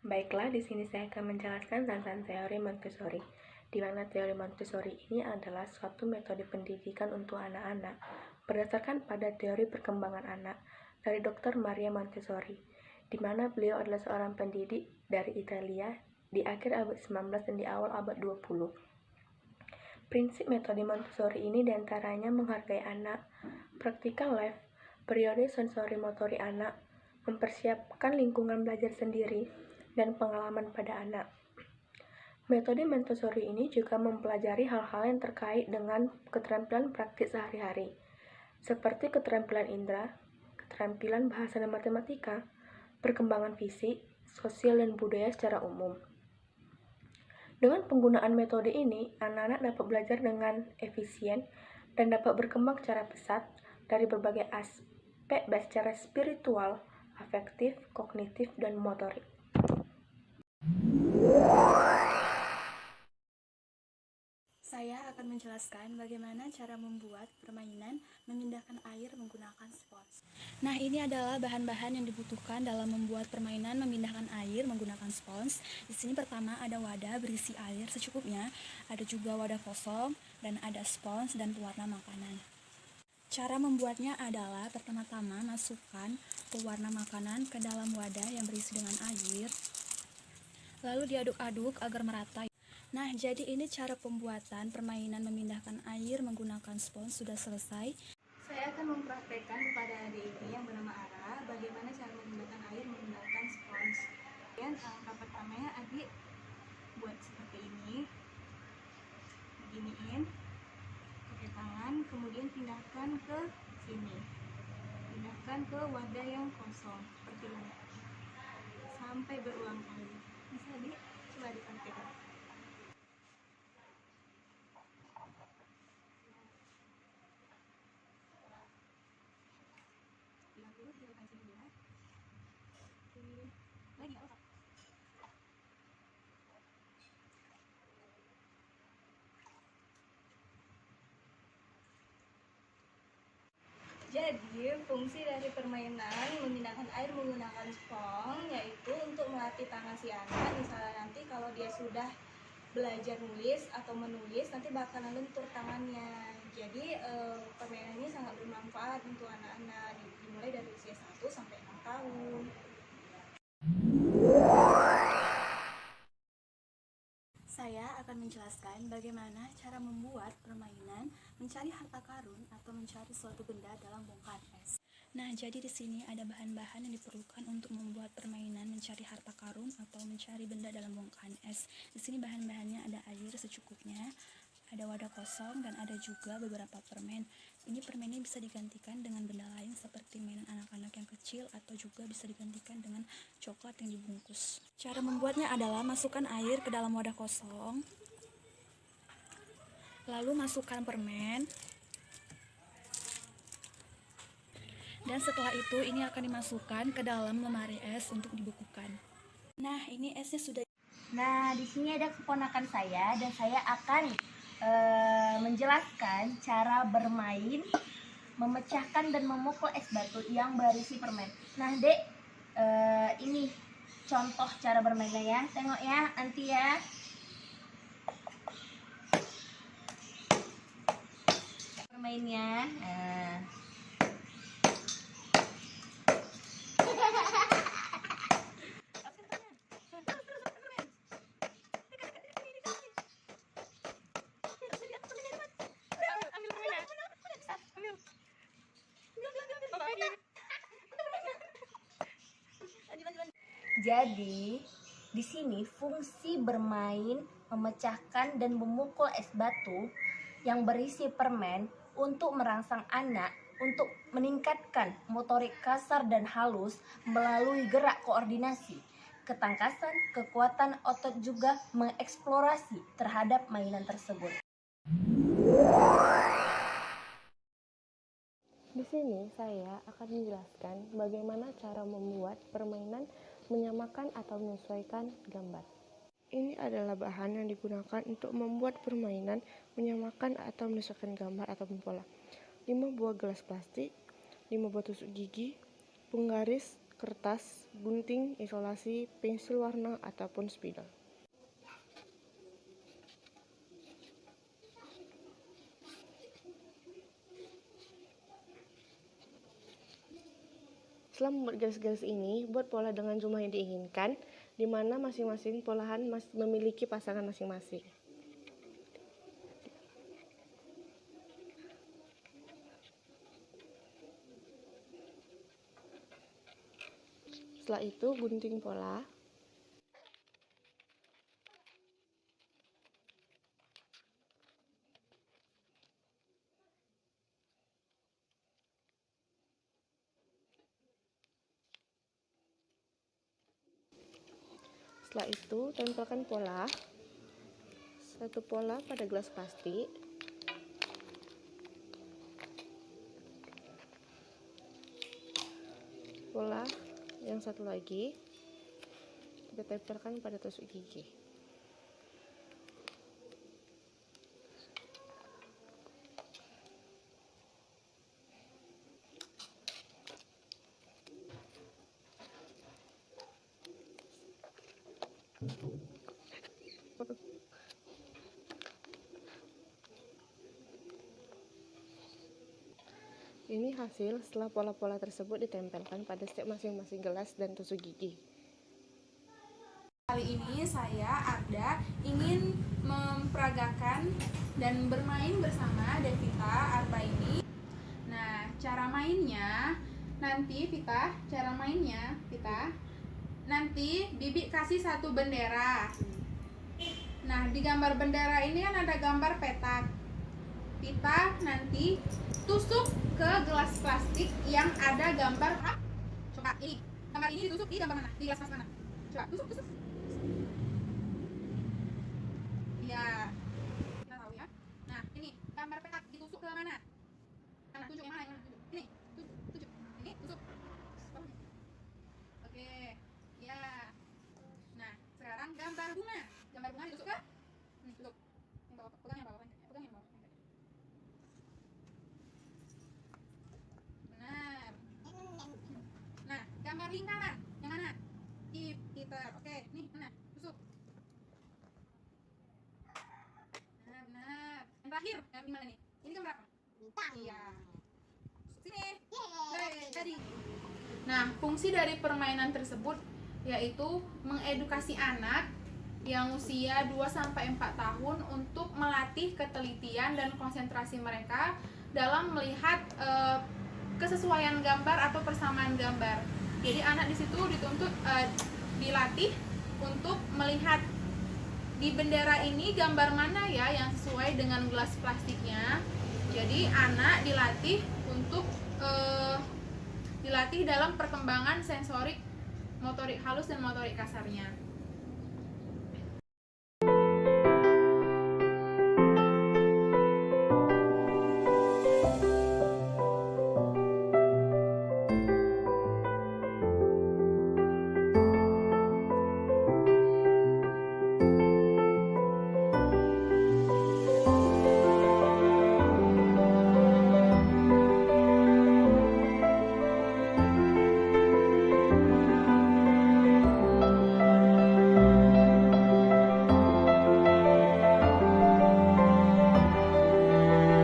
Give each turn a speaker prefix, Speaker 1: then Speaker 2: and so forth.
Speaker 1: Baiklah, di sini saya akan menjelaskan tentang teori Montessori, di mana teori Montessori ini adalah suatu metode pendidikan untuk anak-anak berdasarkan pada teori perkembangan anak dari Dr. Maria Montessori, di mana beliau adalah seorang pendidik dari Italia di akhir abad 19 dan di awal abad 20. Prinsip metode Montessori ini diantaranya menghargai anak, practical life, periode sensori motori anak, mempersiapkan lingkungan belajar sendiri, dan pengalaman pada anak. Metode Montessori ini juga mempelajari hal-hal yang terkait dengan keterampilan praktis sehari-hari, seperti keterampilan indera, keterampilan bahasa dan matematika, perkembangan fisik, sosial, dan budaya secara umum. Dengan penggunaan metode ini, anak-anak dapat belajar dengan efisien dan dapat berkembang secara pesat dari berbagai aspek baik secara spiritual, afektif, kognitif, dan motorik.
Speaker 2: Saya akan menjelaskan bagaimana cara membuat permainan memindahkan air menggunakan spons. Nah, ini adalah bahan-bahan yang dibutuhkan dalam membuat permainan memindahkan air menggunakan spons. Di sini pertama ada wadah berisi air secukupnya, ada juga wadah kosong, dan ada spons dan pewarna makanan. Cara membuatnya adalah pertama-tama masukkan pewarna makanan ke dalam wadah yang berisi dengan air, lalu diaduk-aduk agar merata. Nah, jadi ini cara pembuatan permainan memindahkan air menggunakan spons sudah selesai. Saya akan mempraktekkan kepada adik ini yang bernama Ara bagaimana cara memindahkan air menggunakan spons. Dan langkah pertamanya adik buat seperti ini, beginiin pakai tangan, kemudian pindahkan ke sini, pindahkan ke wadah yang kosong seperti ini sampai berulang kali. Bisa adik coba dipraktekkan. Jadi, fungsi dari permainan memindahkan air menggunakan spons yaitu untuk melatih tangan si anak. Misalnya nanti kalau dia sudah belajar nulis atau menulis, nanti bakalan lentur tangannya. Jadi, permainan ini sangat bermanfaat untuk anak-anak, dimulai dari usia 1 sampai 6 tahun. Saya akan menjelaskan bagaimana cara membuat permainan mencari harta karun atau mencari suatu benda dalam bongkahan es. Nah, jadi di sini ada bahan-bahan yang diperlukan untuk membuat permainan mencari harta karun atau mencari benda dalam bongkahan es. Di sini bahan-bahannya ada air secukupnya, ada wadah kosong, dan ada juga beberapa permen. Ini permennya bisa digantikan dengan benda lain seperti mainan anak-anak yang kecil atau juga bisa digantikan dengan coklat yang dibungkus. Cara membuatnya adalah masukkan air ke dalam wadah kosong, lalu masukkan permen, dan setelah itu ini akan dimasukkan ke dalam lemari es untuk dibekukan. Nah, ini esnya sudah.
Speaker 3: Nah, di sini ada keponakan saya dan saya akan menjelaskan cara bermain memecahkan dan memukul es batu yang berisi permen. Nah, Dek, ini contoh cara bermainnya ya. Tengok ya, nanti ya. Permainnya. Jadi, di sini fungsi bermain, memecahkan dan memukul es batu yang berisi permen untuk merangsang anak untuk meningkatkan motorik kasar dan halus melalui gerak koordinasi, ketangkasan, kekuatan otot juga mengeksplorasi terhadap mainan tersebut.
Speaker 1: Di sini saya akan menjelaskan bagaimana cara membuat permainan menyamakan atau menyesuaikan gambar. Ini adalah bahan yang digunakan untuk membuat permainan menyamakan atau menyesuaikan gambar ataupun pola. 5 buah gelas plastik, 5 buah tusuk gigi, penggaris, kertas, gunting, isolasi, pensil warna, ataupun spidol. Setelah membuat garis-garis ini, buat pola dengan jumlah yang diinginkan, di mana masing-masing polahan memiliki pasangan masing-masing. Setelah itu, gunting pola. Setelah itu, tempelkan pola. Satu pola pada gelas plastik. Pola yang satu lagi kita tempelkan pada tusuk gigi. Ini hasil setelah pola-pola tersebut ditempelkan pada setiap masing-masing gelas dan tusuk gigi.
Speaker 2: Kali ini saya Arda ingin memperagakan dan bermain bersama Devita Arbaini. Nah, cara mainnya nanti Vita, nanti Bibi kasih satu bendera. Nah, di gambar bendera ini kan ada gambar petak. Vita nanti tusuk ke gelas plastik yang ada gambar apa? Coba ini. Gambar ini ditusuk di gambar mana? Di gelas plastik mana? Coba tusuk. Iya. Kita tahu ya. Nah, ini gambar petak ditusuk ke mana? Mana? Tunjuk yang mana? Ini. Tujuk. Ini tusuk. Oke. Ya. Nah, sekarang gambar bunga. Gambar bunga ditusuk ke? Tusuk. Yang bawah. Pegang yang bawah. Pegang yang bawah. Benar. Nah, gambar lingkaran yang mana? Kita. Oke, nih mana? Tusuk. Benar. Yang terakhir, yang gimana nih? Ini gambar apa? Bintang. Iya. Sini. Jadi. Nah, fungsi dari permainan tersebut yaitu mengedukasi anak yang usia 2-4 tahun untuk melatih ketelitian dan konsentrasi mereka dalam melihat kesesuaian gambar atau persamaan gambar. Jadi anak di situ dituntut dilatih untuk melihat di bendera ini gambar mana ya yang sesuai dengan gelas plastiknya. Jadi anak dilatih untuk dilatih dalam perkembangan sensorik, motorik halus dan motorik kasarnya.